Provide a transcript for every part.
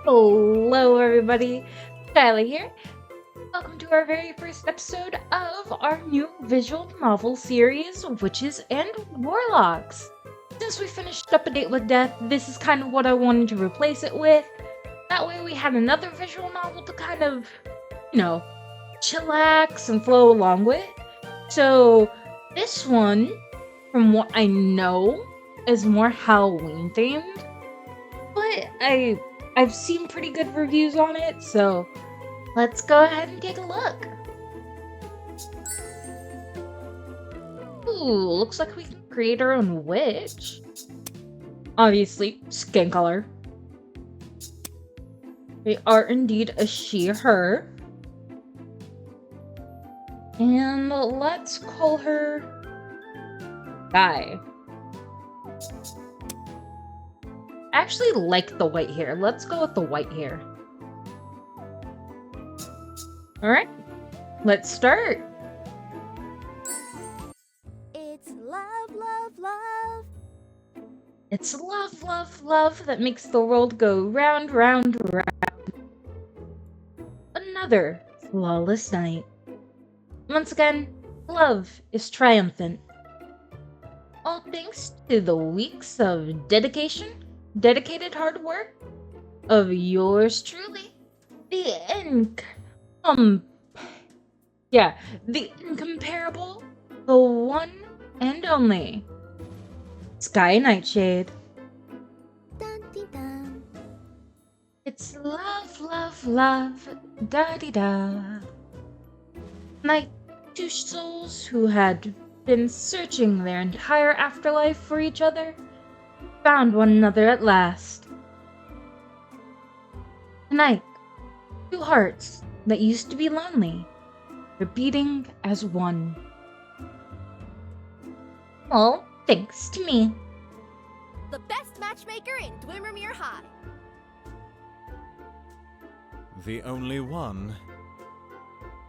Hello, everybody. Skylar here. Welcome to our very first episode of our new visual novel series, Witches and Warlocks. Since we finished Up a Date with Death, this is kind of what I wanted to replace it with. That way we had another visual novel to kind of, chillax and flow along with. So, this one, from what I know, is more Halloween themed. But I've seen pretty good reviews on it, so let's go ahead and take a look. Ooh, looks like we can create our own witch. Obviously, skin color. They are indeed a she, her. And let's call her Guy. I actually like the white hair. Let's go with the white hair. Alright, let's start. It's love, love, love. It's love, love, love that makes the world go round, round, round. Another flawless night. Once again, love is triumphant. All thanks to the weeks of dedicated hard work of yours truly, the incomparable, the one and only Sky Nightshade. Dun, dee, dun. It's love, love, love, da-dee-da. Like two souls who had been searching their entire afterlife for each other found one another at last. Tonight, two hearts that used to be lonely are beating as one. All thanks to me. The best matchmaker in Dwimmermere High. The only one.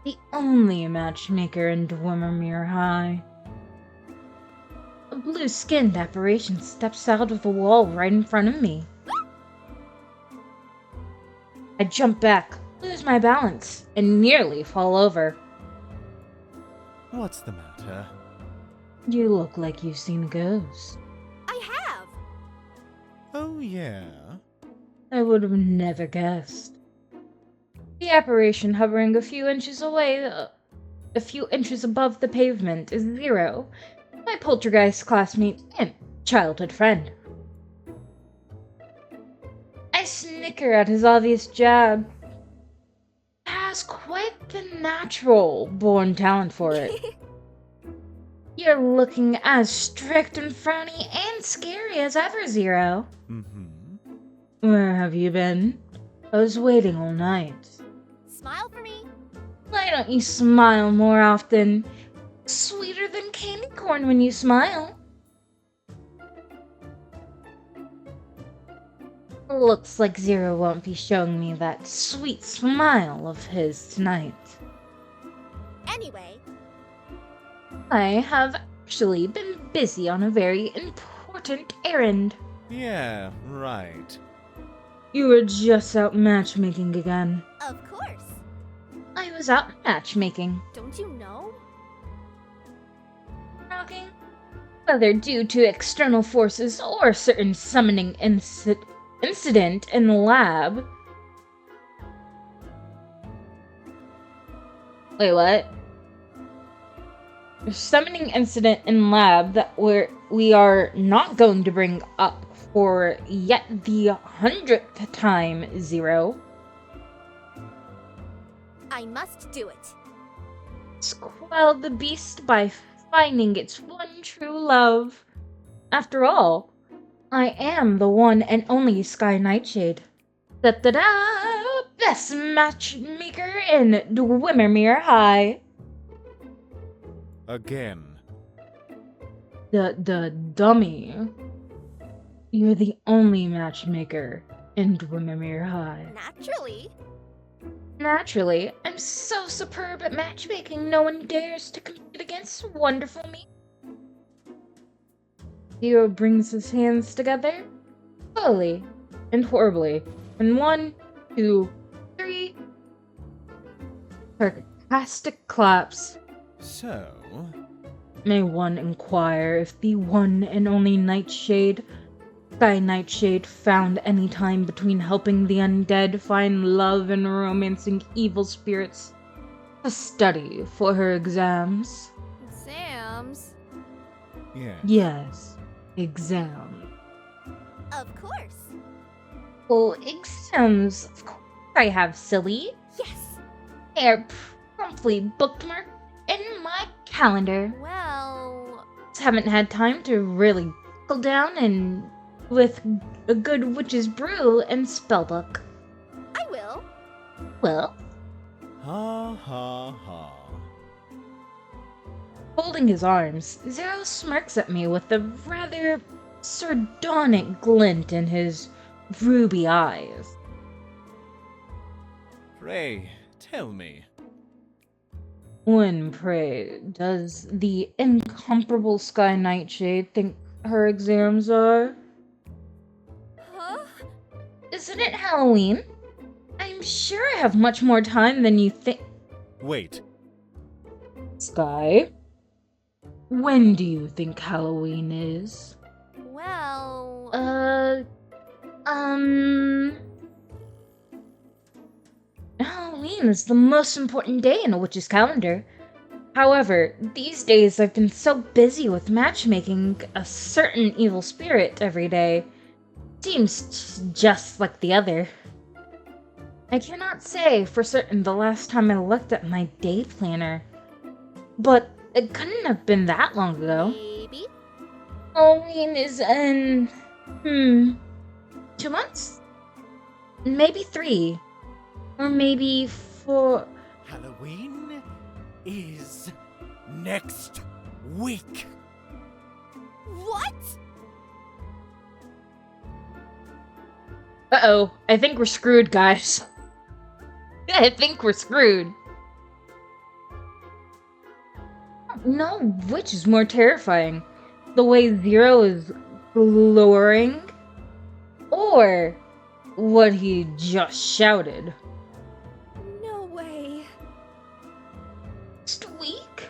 The only matchmaker in Dwimmermere High. A blue-skinned apparition steps out of the wall right in front of me. I jump back, lose my balance, and nearly fall over. What's the matter? You look like you've seen a ghost. I have. Oh, yeah? I would have never guessed. The apparition hovering a few inches away, a few inches above the pavement, is Zero, my poltergeist classmate and childhood friend. I snicker at his obvious jab. He has quite the natural born talent for it. You're looking as strict and frowny and scary as ever, Zero. Mm-hmm. Where have you been? I was waiting all night. Smile for me. Why don't you smile more often? Sweeter than candy corn when you smile. Looks like Zero won't be showing me that sweet smile of his tonight. Anyway, I have actually been busy on a very important errand. Yeah, right. You were just out matchmaking again. of course. I was out matchmaking. Don't you know? Knocking? Whether due to external forces or a certain summoning incident in the lab. Wait, what? A summoning incident in lab that we are not going to bring up for yet the 100th time, Zero. I must do it. Quell the beast by finding its one true love. After all, I am the one and only Sky Nightshade. Da-da-da! Best matchmaker in Dwimmermere High. Again. The dummy. You're the only matchmaker in Dwimmermere High. Naturally. Naturally, I'm so superb at matchmaking no one dares to compete against wonderful me. Theo brings his hands together, slowly and horribly, and one 2, 3. Sarcastic claps. So, May one inquire if the one and only Sky Nightshade, found any time between helping the undead find love and romancing evil spirits to study for her exams? Exams? yes. Yes, exam. Of course. Well, exams, of course I have, silly. Yes. They are promptly bookmarked in my calendar. Well, Just haven't had time to really buckle down and with a good witch's brew and spellbook. I will. Well, Ha ha ha. folding his arms, Zero smirks at me with a rather sardonic glint in his ruby eyes. Pray, tell me. When, pray, does the incomparable Sky Nightshade think her exams are? Huh? Isn't it Halloween? I'm sure I have much more time than you think. Wait, Sky, when do you think Halloween is? Well, Halloween is the most important day in a witch's calendar. However, these days I've been so busy with matchmaking a certain evil spirit every day. Seems just like the other. I cannot say for certain the last time I looked at my day planner, but it couldn't have been that long ago. maybe. Halloween is in, 2 months? Maybe 3. Or maybe 4. Halloween is next week. What? Uh-oh, I think we're screwed, guys. I think we're screwed. No which is more terrifying. The way Zero is glowering, or what he just shouted. No way. Next week?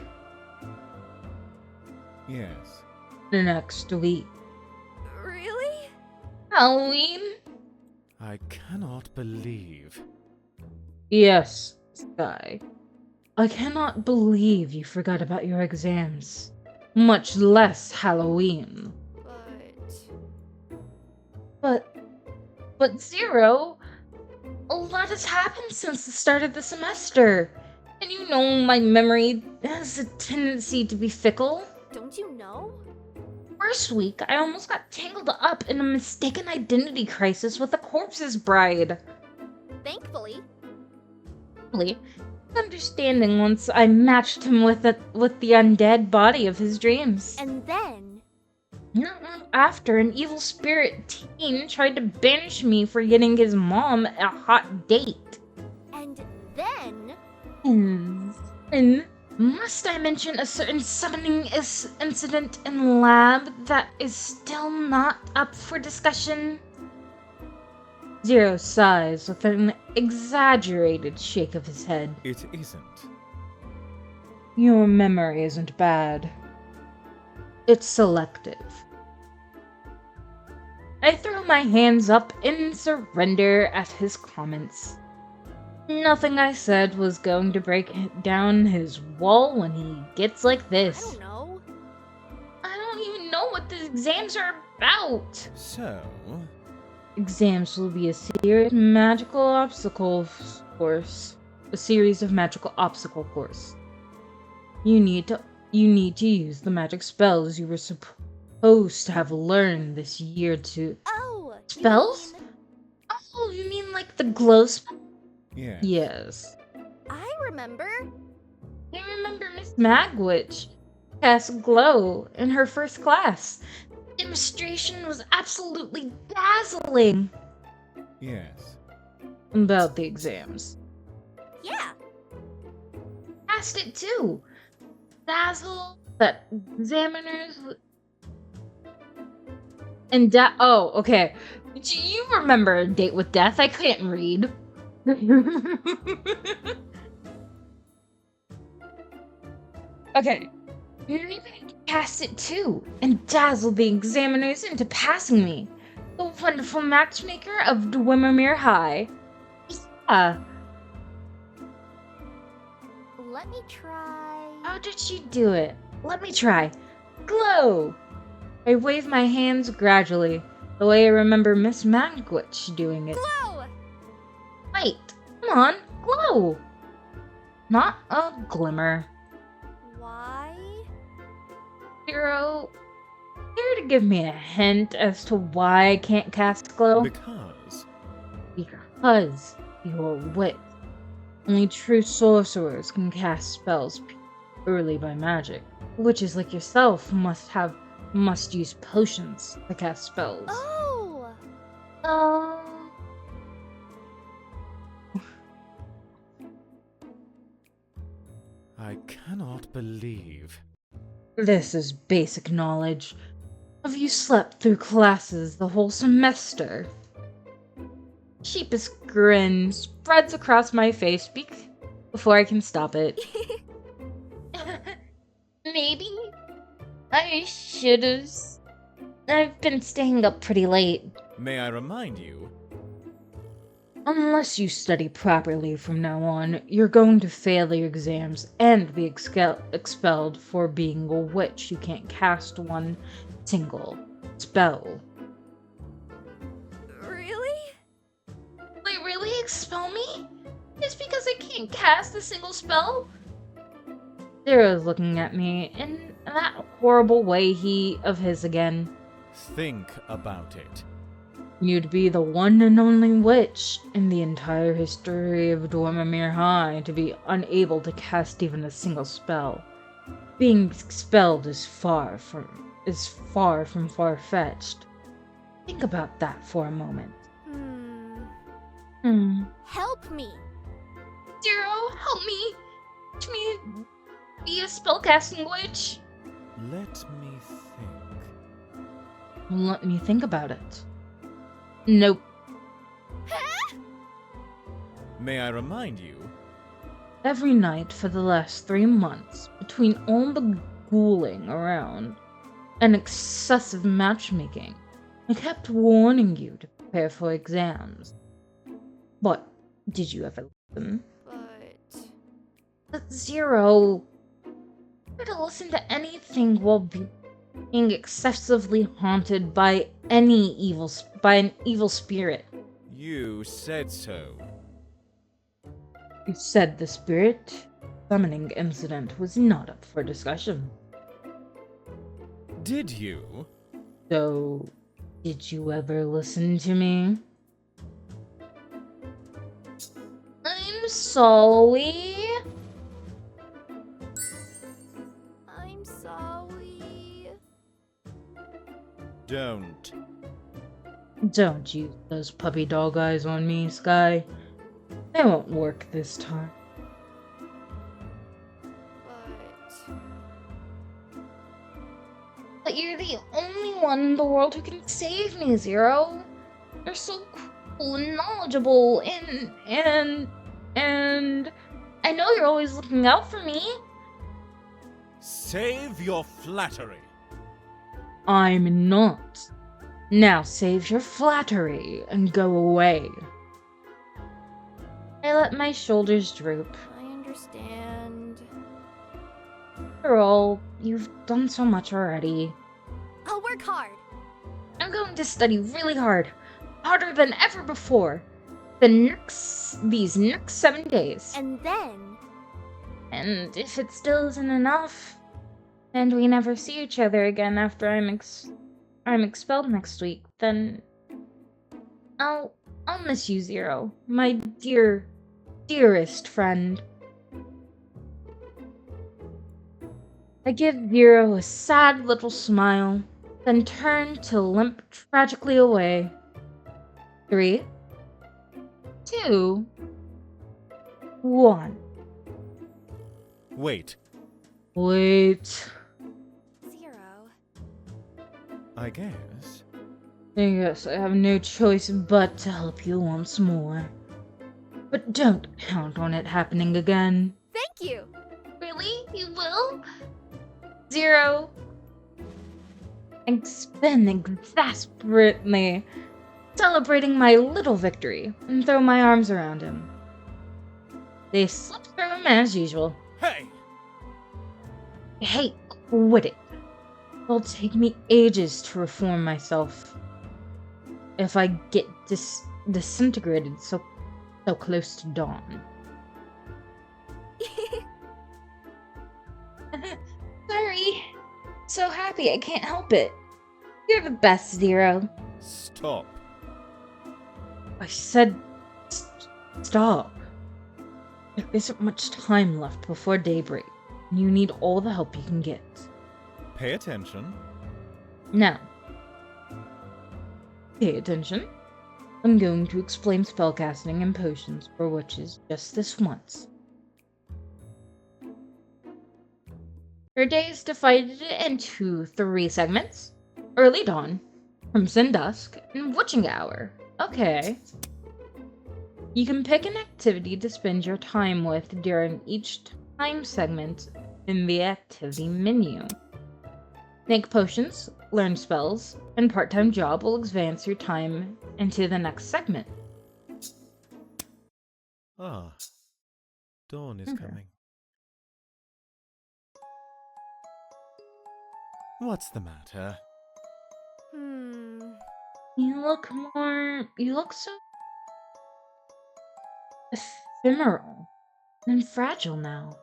Yes. Next week. Really? Halloween? I cannot believe. Yes, Sky. I cannot believe you forgot about your exams. Much less Halloween. But Zero, a lot has happened since the start of the semester. And you know my memory has a tendency to be fickle. Don't you know? First week, I almost got tangled up in a mistaken identity crisis with a corpse's bride. Thankfully. Really, understanding once I matched him with the undead body of his dreams. And then. Not long after, an evil spirit teen tried to banish me for getting his mom a hot date. And then. And must I mention a certain summoning incident in lab that is still not up for discussion? Zero sighs with an exaggerated shake of his head. It isn't. Your memory isn't bad. It's selective. I throw my hands up in surrender at his comments. Nothing I said was going to break down his wall when he gets like I this. don't know. I don't even know what the exams are about. So, Exams will be a series of magical obstacle course. A series of magical obstacle course. You need to use the magic spells you were supposed to have learned this year to. Oh! you Spells? mean- Oh, you mean like the glow spell? yeah. Yes. I remember. I remember Miss Magwitch cast glow in her first class. Demonstration was absolutely dazzling. Yes. About the exams. Yeah. Passed it too. Dazzle that examiners and oh, okay. You remember A Date with Death? I can't read. Okay. Maybe I can cast it too, and dazzle the examiners into passing me. The wonderful matchmaker of Dwemermere High. Yeah. Let me try. How did she do it? Let me try. Glow! I wave my hands gradually, the way I remember Miss Magwitch doing it. Glow! Wait, come on, glow! Not a glimmer. Why? Hero, care to give me a hint as to why I can't cast glow? Because. Because you're a witch. Only true sorcerers can cast spells purely by magic. Witches like yourself must use potions to cast spells. Oh! Oh. I cannot believe. This is basic knowledge. Have you slept through classes the whole semester? Sheepish grin spreads across my face before I can stop it. Maybe I should've. I've been staying up pretty late. May I remind you? Unless you study properly from now on, you're going to fail your exams and be expelled for being a witch who can't cast one single spell. Really? They really expel me? It's because I can't cast a single spell? Zero's looking at me in that horrible way of his again. Think about it. You'd be the one and only witch in the entire history of Dwemermere High to be unable to cast even a single spell. Being expelled is far from far-fetched. Think about that for a moment. Help me! Zero, help me! Teach me be a spellcasting witch. Let me think. Let me think about it. Nope. May I remind you? Every night for the last 3 months, between all the ghouling around and excessive matchmaking, I kept warning you to prepare for exams. But did you ever listen? But... Zero. Try to listen to anything while being excessively haunted by an evil spirit. You said so. You said the spirit summoning incident was not up for discussion. Did you? So, did you ever listen to me? I'm sorry. I'm sorry. Don't. Don't use those puppy dog eyes on me, Sky. They won't work this time. But... But you're the only one in the world who can save me, Zero. You're so cool and knowledgeable, and I know you're always looking out for me. Save your flattery. I'm not. Now save your flattery and go away. I let my shoulders droop. I understand. After all, you've done so much already. I'll work hard. I'm going to study really hard. Harder than ever before. These next 7 days. And then... And if it still isn't enough, and we never see each other again after I'm expelled next week, then I'll miss you, Zero, my dearest friend. I give Zero a sad little smile, then turn to limp tragically away. 3, 2, 1. Wait. Wait. Zero. I guess. I guess I have no choice but to help you once more. but don't count on it happening again. Thank you. Really? You will? Zero. I spin exasperately, celebrating my little victory, and throw my arms around him. They slip through him as usual. Hey! Hey, quit it. It'll take me ages to reform myself. If I get disintegrated so close to dawn. Sorry. So happy I can't help it. You're the best, Zero. Stop. I said stop. There isn't much time left before daybreak, and you need all the help you can get. Pay attention. Now, pay attention. I'm going to explain spellcasting and potions for witches just this once. Your day is divided into 3 segments. Early dawn, crimson dusk, and witching hour. Okay. You can pick an activity to spend your time with during each time segment in the activity menu. Make potions, learn spells, and part-time job will advance your time into the next segment. Ah. Dawn is Okay. coming. What's the matter? You look so ephemeral and fragile now.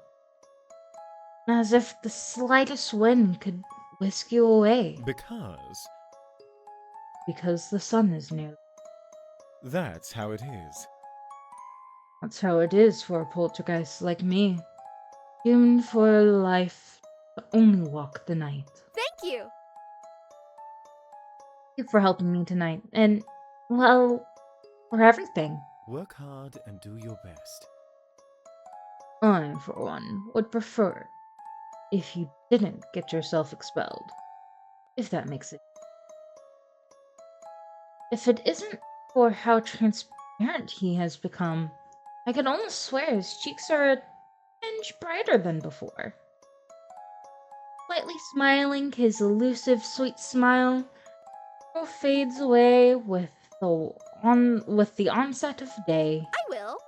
As if the slightest wind could whisk you away. Because the sun is near. That's how it is. That's how it is for a poltergeist like me. Doomed for life to only walk the night. Thank you. Thank you for helping me tonight, and, well, for everything. Work hard and do your best. I, for one, would prefer if you didn't get yourself expelled. If that makes it. If it isn't for how transparent he has become, I could almost swear his cheeks are a tinge brighter than before. Slightly smiling, his elusive, sweet smile fades away with the onset of day. I will.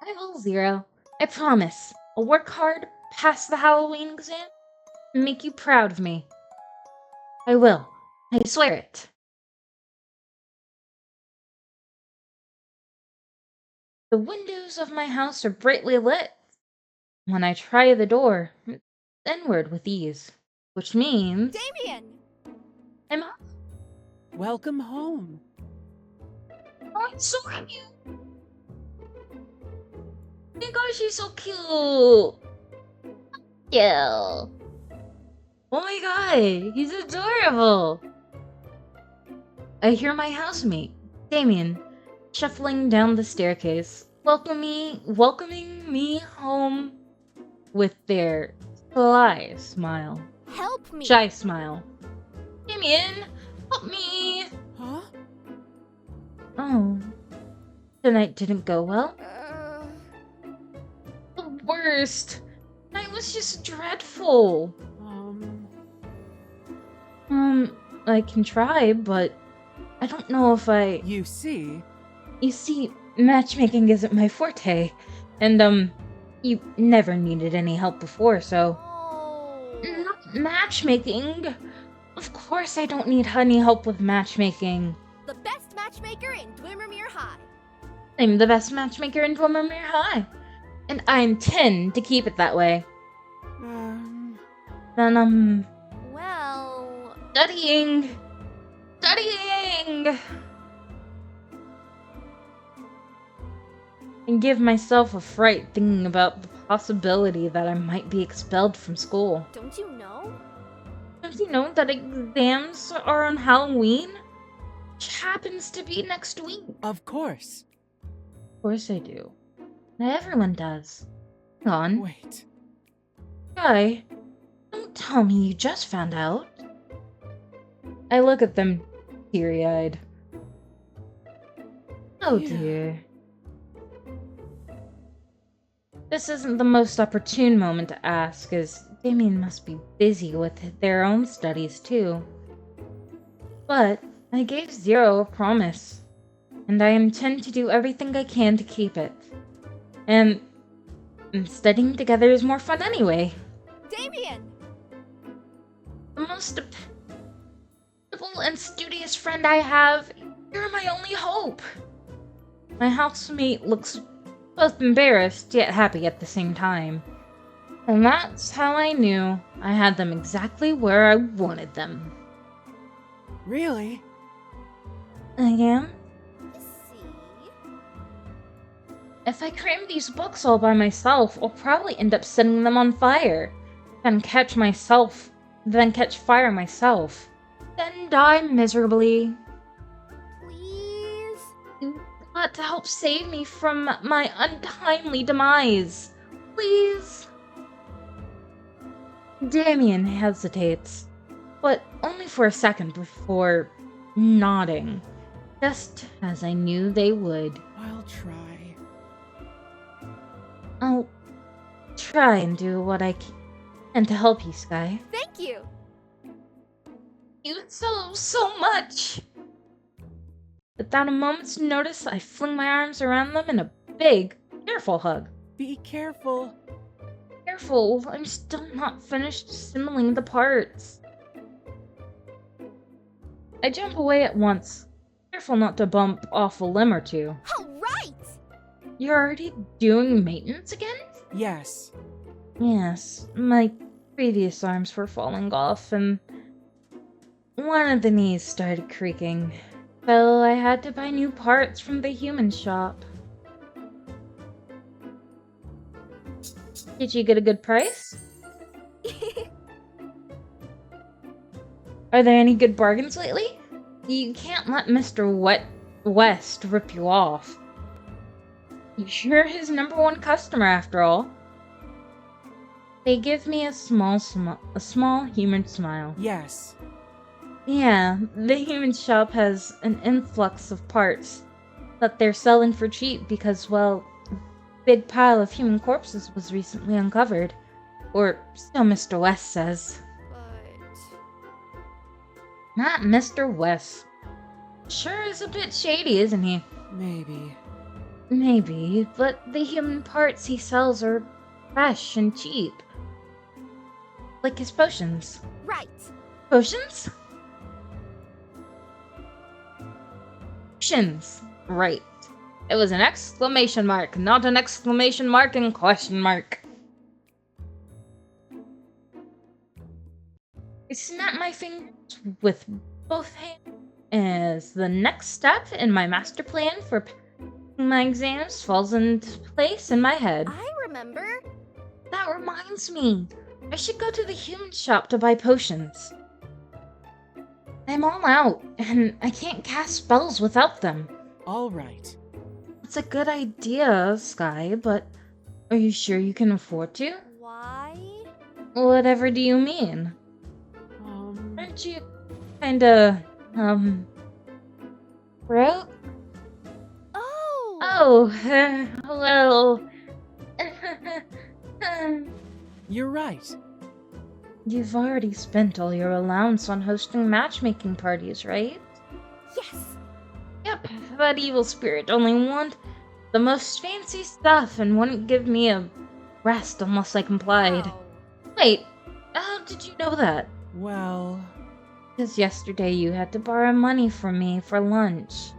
I will, Zero. I promise. I'll work hard, pass the Halloween exam, and make you proud of me. I will. I swear it. The windows of my house are brightly lit. When I try the door, it's inward with ease, which means Damien! I'm Welcome home. Oh, it's so cute. Oh my gosh, she's so cute. Yeah. Oh my god, he's adorable. I hear my housemate, Damien, shuffling down the staircase, welcoming me home with their sly smile. Help me! Shy smile. Damien, help me! Huh? Oh, tonight didn't go well. The worst. Night was just dreadful. I can try, but I don't know if I... You see, matchmaking isn't my forte. And, you never needed any help before, so... Oh. Not matchmaking! Of course I don't need any help with matchmaking. The best matchmaker in Dwimmermere High. I'm the best matchmaker in Dwimmermere High. And I intend to keep it that way. Then, Well... studying! And give myself a fright thinking about the possibility that I might be expelled from school. Don't you know? Don't you know that exams are on Halloween? Which happens to be next week. of course. Of course I do. Not everyone does. Hang on. Wait. Guy, don't tell me you just found out. I look at them teary-eyed. Oh Yeah. dear. This isn't the most opportune moment to ask, as Damien must be busy with their own studies too. But I gave Zero a promise, and I intend to do everything I can to keep it. And studying together is more fun anyway. Damien! The most dependable and studious friend I have, you're my only hope. My housemate looks both embarrassed yet happy at the same time. And that's how I knew I had them exactly where I wanted them. Really? I am? See? If I cram these books all by myself, I'll probably end up setting them on fire. Then catch fire myself. Then die miserably. Please? You've got to help save me from my untimely demise. Please? Damien hesitates, but only for a second before nodding, just as I knew they would. I'll try. I'll try and do what I can to help you, Sky. Thank you! You so much! Without a moment's notice, I fling my arms around them in a big, careful hug. Be careful. Careful, I'm still not finished assembling the parts. I jump away at once, careful not to bump off a limb or two. Alright! You're already doing maintenance again? Yes. Yes, my previous arms were falling off, and one of the knees started creaking. So I had to buy new parts from the human shop. Did you get a good price? Are there any good bargains lately? You can't let Mr. West rip you off. You're his #1 customer, after all. They give me a small human smile. Yes. Yeah, the human shop has an influx of parts that they're selling for cheap because, well, a big pile of human corpses was recently uncovered. Or so Mr. West says. But... Not Mr. West. Sure is a bit shady, isn't he? Maybe. Maybe, but the human parts he sells are fresh and cheap. Like his potions. Right! Potions? Potions! Right. It was an exclamation mark, not an exclamation mark and question mark. I snap my fingers with both hands as the next step in my master plan for my exams falls into place in my head. I remember! That reminds me. I should go to the human shop to buy potions. I'm all out, and I can't cast spells without them. All right. It's a good idea, Sky, but are you sure you can afford to? Why? Whatever do you mean? Aren't you kinda, broke? Oh! Oh, well... You're right. You've already spent all your allowance on hosting matchmaking parties, right? Yes! Yep, that evil spirit only wanted the most fancy stuff and wouldn't give me a rest unless I complied. Wow. Wait, how did you know that? Well, Because yesterday you had to borrow money from me for lunch.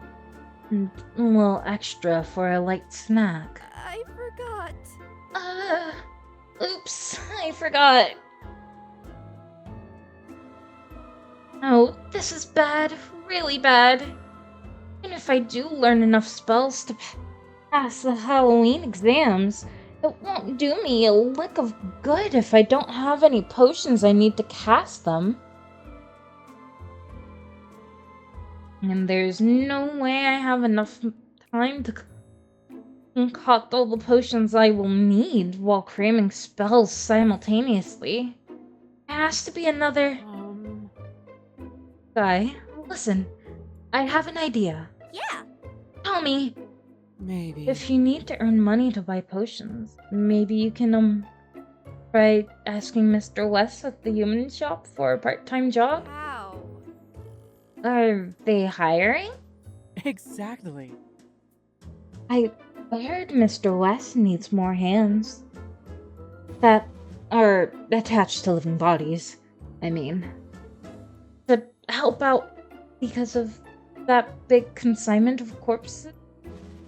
And a little extra for a light snack. I forgot. Oops, I forgot. Oh, this is bad, really bad. Even if I do learn enough spells to pass the Halloween exams, it won't do me a lick of good if I don't have any potions I need to cast them. And there's no way I have enough time to concoct all the potions I will need while cramming spells simultaneously. It has to be another... Guy, listen. I have an idea. Yeah! Tell me, Maybe. If you need to earn money to buy potions, maybe you can, try asking Mr. West at the human shop for a part-time job? How? Are they hiring? Exactly. I heard Mr. West needs more hands that are attached to living bodies. I mean, to help out because of that big consignment of corpses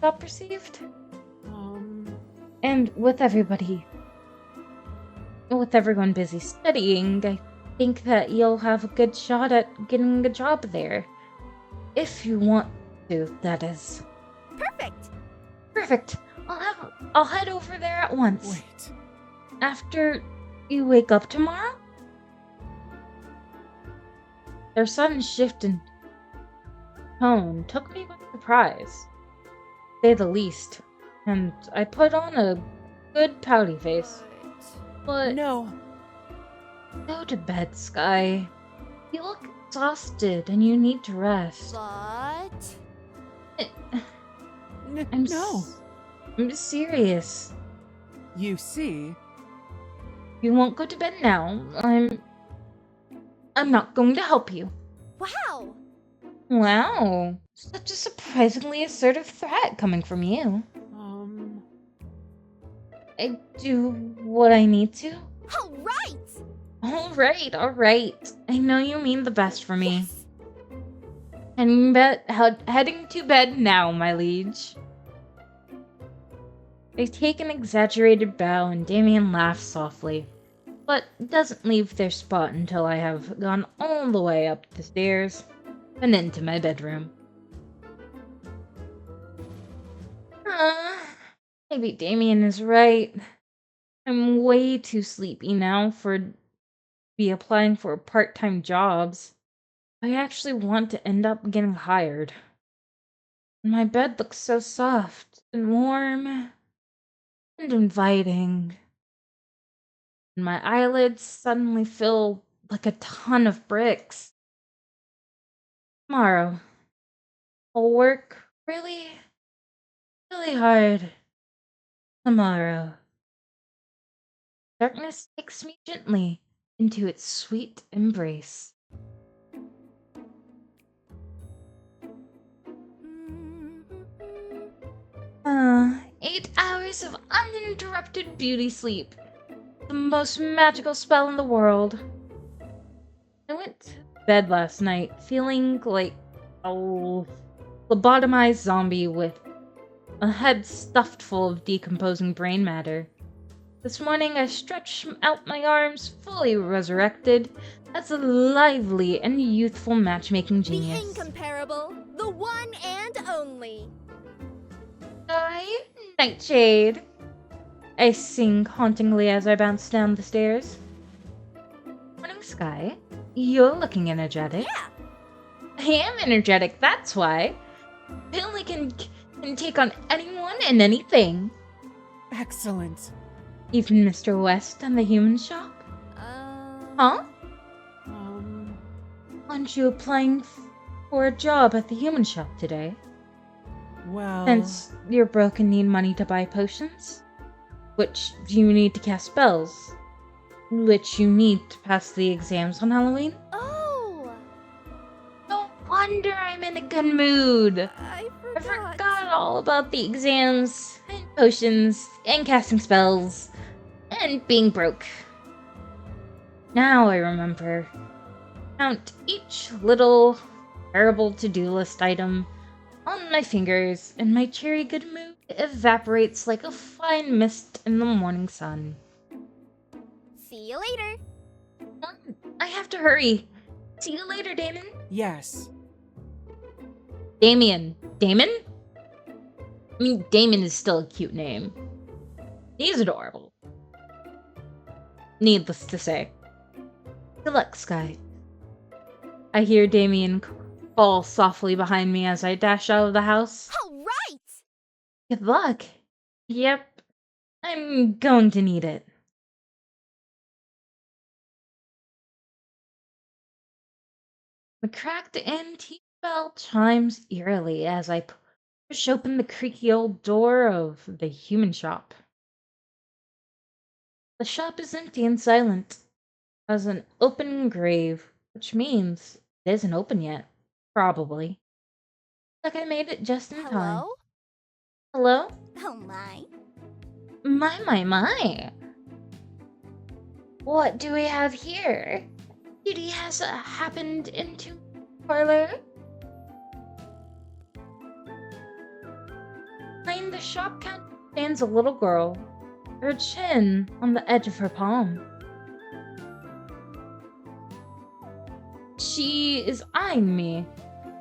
got received. And with everyone busy studying, I think that you'll have a good shot at getting a job there. If you want to, that is. Perfect! Perfect. I'll head over there at once. Wait. After you wake up tomorrow? Their sudden shift in tone took me by surprise, to say the least, and I put on a good pouty face. But No. go to bed, Sky. You look exhausted and you need to rest. But... No. I'm serious. You see, You won't go to bed now. I'm not going to help you. Wow! Wow. Such a surprisingly assertive threat coming from you. I do what I need to. Alright! Alright. I know you mean the best for me. Yes. Heading to bed now, my liege. They take an exaggerated bow and Damien laughs softly, but doesn't leave their spot until I have gone all the way up the stairs and into my bedroom. Maybe Damien is right. I'm way too sleepy now for be applying for part-time jobs. I actually want to end up getting hired. My bed looks so soft and warm and inviting. And my eyelids suddenly feel like a ton of bricks. Tomorrow, I'll work really, really hard. Tomorrow. Darkness takes me gently into its sweet embrace. 8 hours of uninterrupted beauty sleep. The most magical spell in the world. I went to bed last night feeling like a lobotomized zombie with a head stuffed full of decomposing brain matter. This morning I stretched out my arms, fully resurrected, as a lively and youthful matchmaking The genius. incomparable, the one and only. Sky, Nightshade, I sing hauntingly as I bounce down the stairs. Morning, Sky. You're looking energetic. Yeah! I am energetic, that's why. Billy can take on anyone and anything. excellent. Even Mr. West and the human shop? Huh? Aren't you applying for a job at the human shop today? Well, Since you're broke and need money to buy potions? Which you need to cast spells. Which you need to pass the exams on Halloween? Oh! No wonder I'm in a good mood! I I forgot. forgot all about the exams, and potions, and casting spells, and being broke. Now I remember. Count each little terrible to-do list item on my fingers, and my cheery good mood evaporates like a fine mist in the morning sun. See you later. I have to hurry. See you later, Damon. yes. Damien. Damon? I mean, Damon is still a cute name. He's adorable. Needless to say. Good luck, Sky. I hear Damien call softly behind me as I dash out of the house. Alright! Good luck. Yep, I'm going to need it. The cracked antique bell chimes eerily as I Push open the creaky old door of the human shop. The shop is empty and silent, as an open grave, which means it isn't open yet. Probably. Like I made it just in time. Hello? Hello? Oh my. My. What do we have here? Duty has happened into parlor. Behind the shop counter stands a little girl, her chin on the edge of her palm. She's eyeing me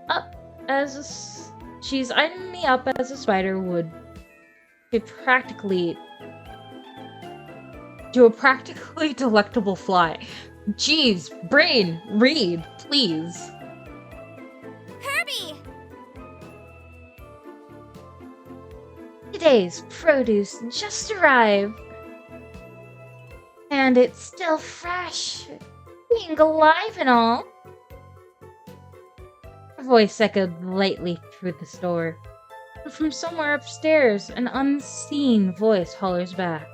up as she's eyeing me up as a spider would to a practically delectable fly. Jeez, brain, read, please. Herbie! Today's produce just arrived. And it's still fresh, being alive and all. Her voice echoed lightly through the store. And from somewhere upstairs, an unseen voice hollers back.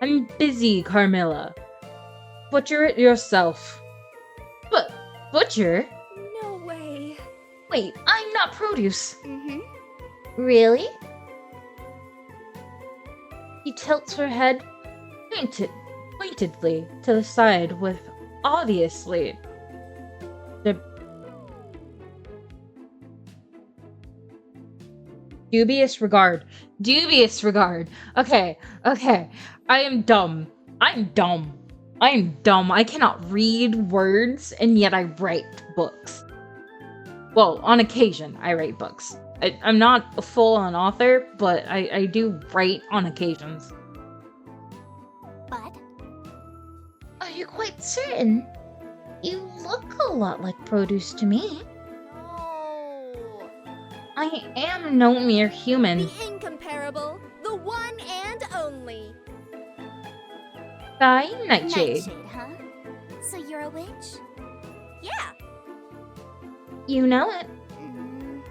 I'm busy, Carmilla. Butcher it yourself. But, butcher? No way. Wait, I'm not produce. Mm-hmm. Really? He tilts her head pointedly to the side with obviously dubious regard. Okay. I am dumb. I'm dumb. I cannot read words, and yet I write books. Well, on occasion, I write books. I'm not a full-on author, but I do write on occasions. But? Are you quite certain? You look a lot like produce to me. No. I am no mere human. The incomparable, the one and only. Sky Nightshade. Nightshade, huh? So you're a witch? Yeah. You know it. Mm,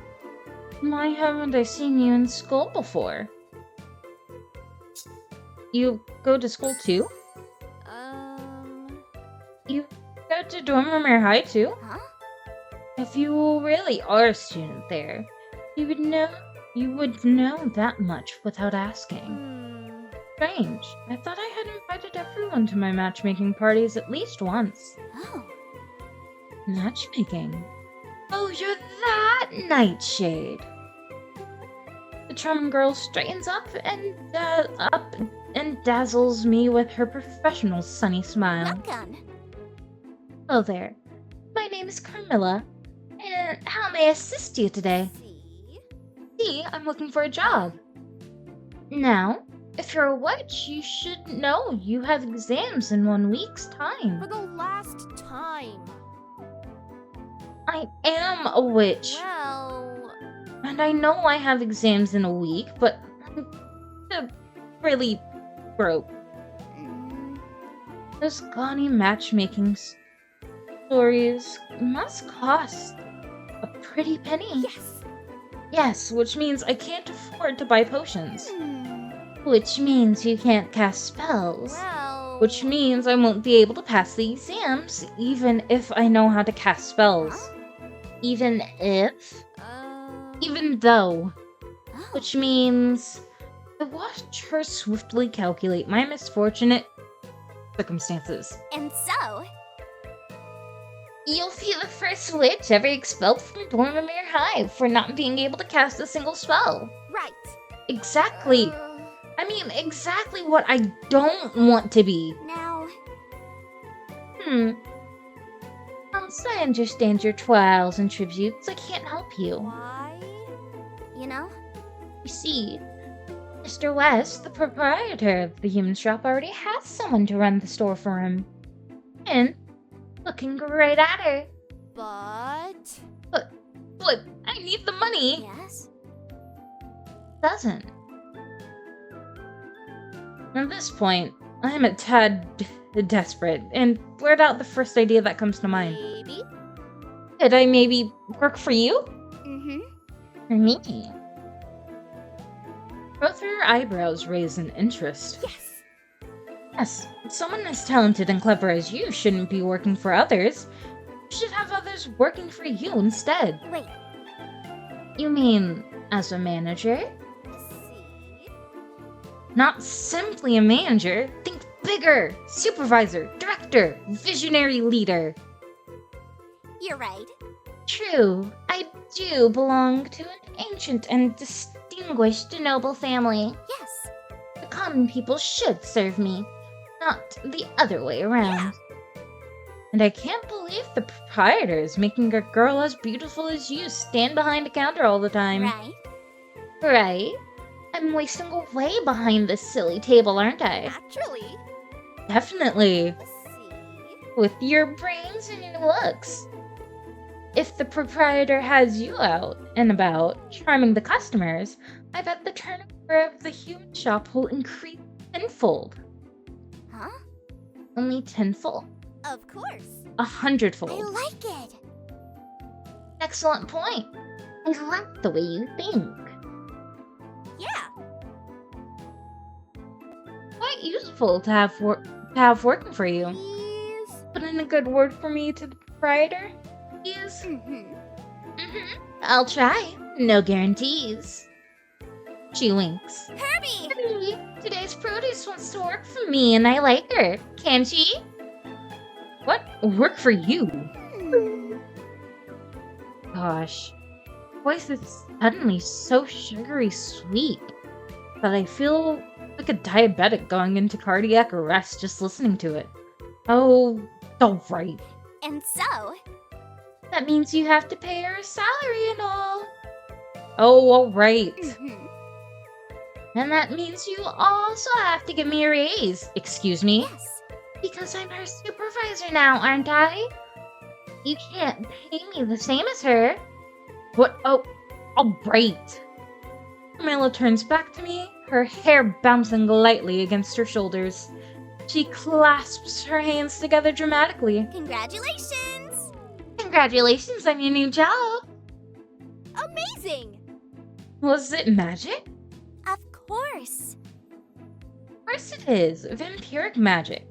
Why haven't I seen you in school before? You go to school too? You go to Dormermere High too? huh? If you really are a student there, you would know that much without asking. Strange. I thought I had invited everyone to my matchmaking parties at least once. Oh. Matchmaking? Oh, you're that Nightshade! The charming girl straightens up and dazzles me with her professional sunny smile. Welcome. Oh there. My name is Carmilla, and how may I assist you today? See, I'm looking for a job. Now, if you're a witch, you should know you have exams in 1 week's For time. the last time. I am a witch, Well, and I know I have exams in a week, but I'm really broke. mm, Those gaudy matchmaking stories must cost a pretty penny. yes. Yes, which means I can't afford to buy potions. Hmm, Which means you can't cast spells. well. Which means I won't be able to pass the exams, even if I know how to cast spells. Even though. Oh. Which means I watch her swiftly calculate my misfortunate circumstances. And so, You'll be the first witch ever expelled from Dormermere High for not being able to cast a single spell. right. Exactly. I mean, exactly what I don't want to be. Now, Once I understand your trials and tributes, I can't help you. why? You know? You see, Mr. West, the proprietor of the human shop, already has someone to run the store for him. And looking great at her. But. But I need the money. Yes? Doesn't. At this point, I am a tad desperate and blurt out the first idea that comes to mind. Maybe? Could I maybe work for you? Mm-hmm. For me? Both her eyebrows raise in interest. Yes. Yes, someone as talented and clever as you shouldn't be working for others. You should have others working for you instead. Wait. You mean as a manager? See? Not simply a manager. Think bigger. Supervisor, director, visionary leader. You're right. True, I do belong to an ancient and distinguished noble family. Yes. The common people should serve me, not the other way around. And I can't believe the proprietor is making a girl as beautiful as you stand behind a counter all the time. Right? Right? I'm wasting away behind this silly table, aren't I? Naturally. Definitely. See? With your brains and your looks. If the proprietor has you out and about, charming the customers, I bet the turnover of the human shop will increase tenfold. Huh? Only tenfold. Of course. 100-fold. I like it. Excellent point. I like the way you think. Yeah. Quite useful to have working for you. Please. Put in a good word for me to the proprietor, please. I'll try. No guarantees. She winks. Herbie! Hey, today's produce wants to work for me and I like her. Can she? What? Work for you? Hmm. Gosh. Voice is suddenly so sugary sweet that I feel like a diabetic going into cardiac arrest just listening to it. Oh, alright. And so, That means you have to pay her a salary and all. Oh, alright. mhm. And that means you also have to give me a raise. Excuse me? Yes. Because I'm her supervisor now, aren't I? You can't pay me the same as her. What? Oh, alright. Camilla turns back to me, her hair bouncing lightly against her shoulders. She clasps her hands together dramatically. Congratulations! Congratulations on your new job. Amazing! Was it magic? Of course. Of course it is. Vampiric magic.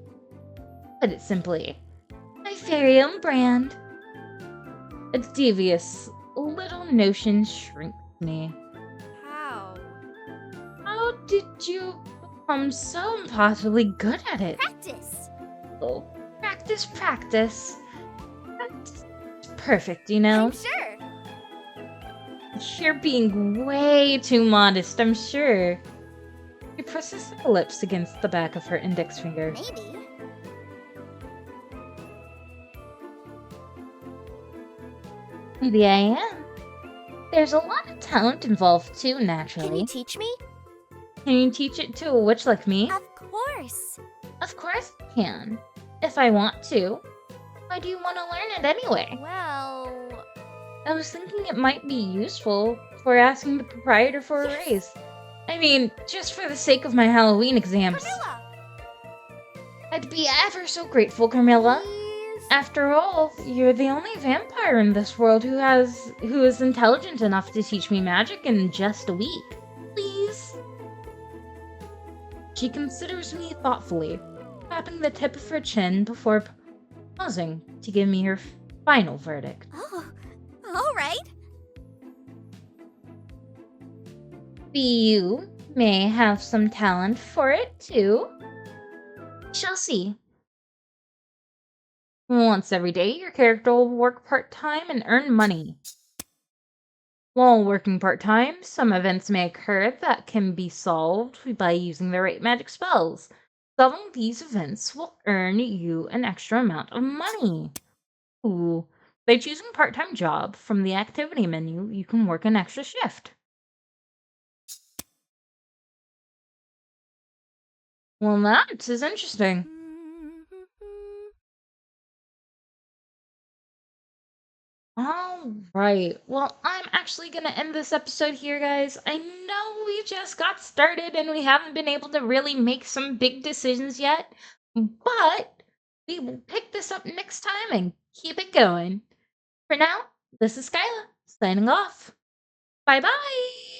Put it simply. My very own brand. A devious little notion shrinks me. How? How did you become so impossibly good at it? Practice. Oh, practice, practice. Practice is perfect, you know? I'm sure. You're being way too modest, I'm sure. She presses her lips against the back of her index finger. Maybe. Maybe I am. There's a lot of talent involved too, Can naturally. you teach me? Can you teach it to a witch like me? Of course. Of course I can. If I want to. Why do you want to learn it anyway? Well, I was thinking it might be useful for asking the proprietor for a Yes. raise. I mean, just for the sake of my Halloween exams. Carmilla. I'd be ever so grateful, Carmilla. Please. After all, you're the only vampire in this world who is intelligent enough to teach me magic in just a week. Please? She considers me thoughtfully, tapping the tip of her chin before pausing to give me her final verdict. Oh, all right. You may have some talent for it, too. Shall see. Once every day, your character will work part-time and earn money. While working part-time, some events may occur that can be solved by using the right magic spells. Solving these events will earn you an extra amount of money. Ooh. By choosing part-time job from the activity menu, you can work an extra shift. Well, that is interesting. All right. Well, I'm actually going to end this episode here, guys. I know we just got started and we haven't been able to really make some big decisions yet, but we will pick this up next time and keep it going. For now, this is Skyla, signing off. Bye bye.